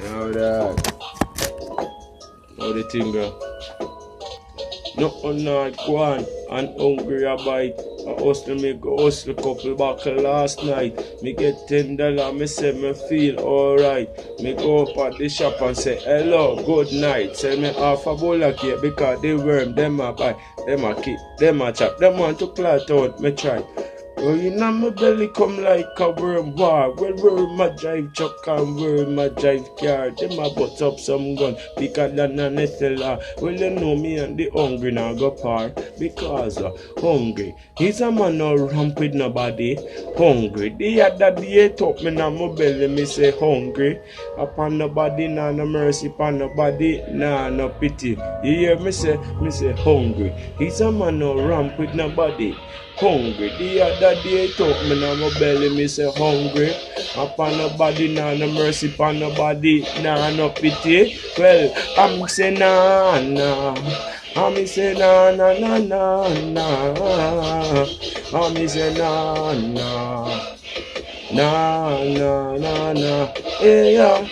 Now that. How the thing go? No one not go on and hungry a bite. I hustle me go hustle couple buckle last night. Me get $10, me say me feel alright. Me go up at the shop and say hello, good night. Sell me half a bowl of cake because the worm them a buy, them a keep, them a chop, them want to clot out. Me try. Oh, you know my belly come like a worm war. Well, worm my drive truck and worm my drive car. Them a butt up some gun because than an SLR. Well, you know me and the hungry now go par. Because hungry. He's a man no ramp with nobody. Hungry. The other day top me now my belly me say hungry. Upon nobody, nah no mercy upon nobody, nah no pity. You hear me say hungry. He's a man no ramp with nobody. Hungry. The other day talk me now my belly me say hungry. Upon nobody, nah no mercy upon nobody, nah no pity. Well, I'm say nah nah. I'm say nah nah nah nah nah. I'm say nah nah. Nah nah nah nah. Hey yeah.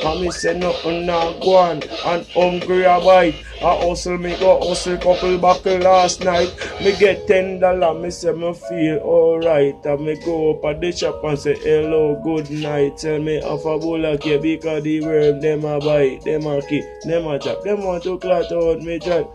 I'm say nothing nah go on and hungry a bite. I hustle me go hustle couple buckle last night. Me get $10, me say me feel alright. And me go up at the shop and say hello, good night. Tell me half a bowl of cake because the worm them a bite, them a keep, them a chop, them want to clot out me chat.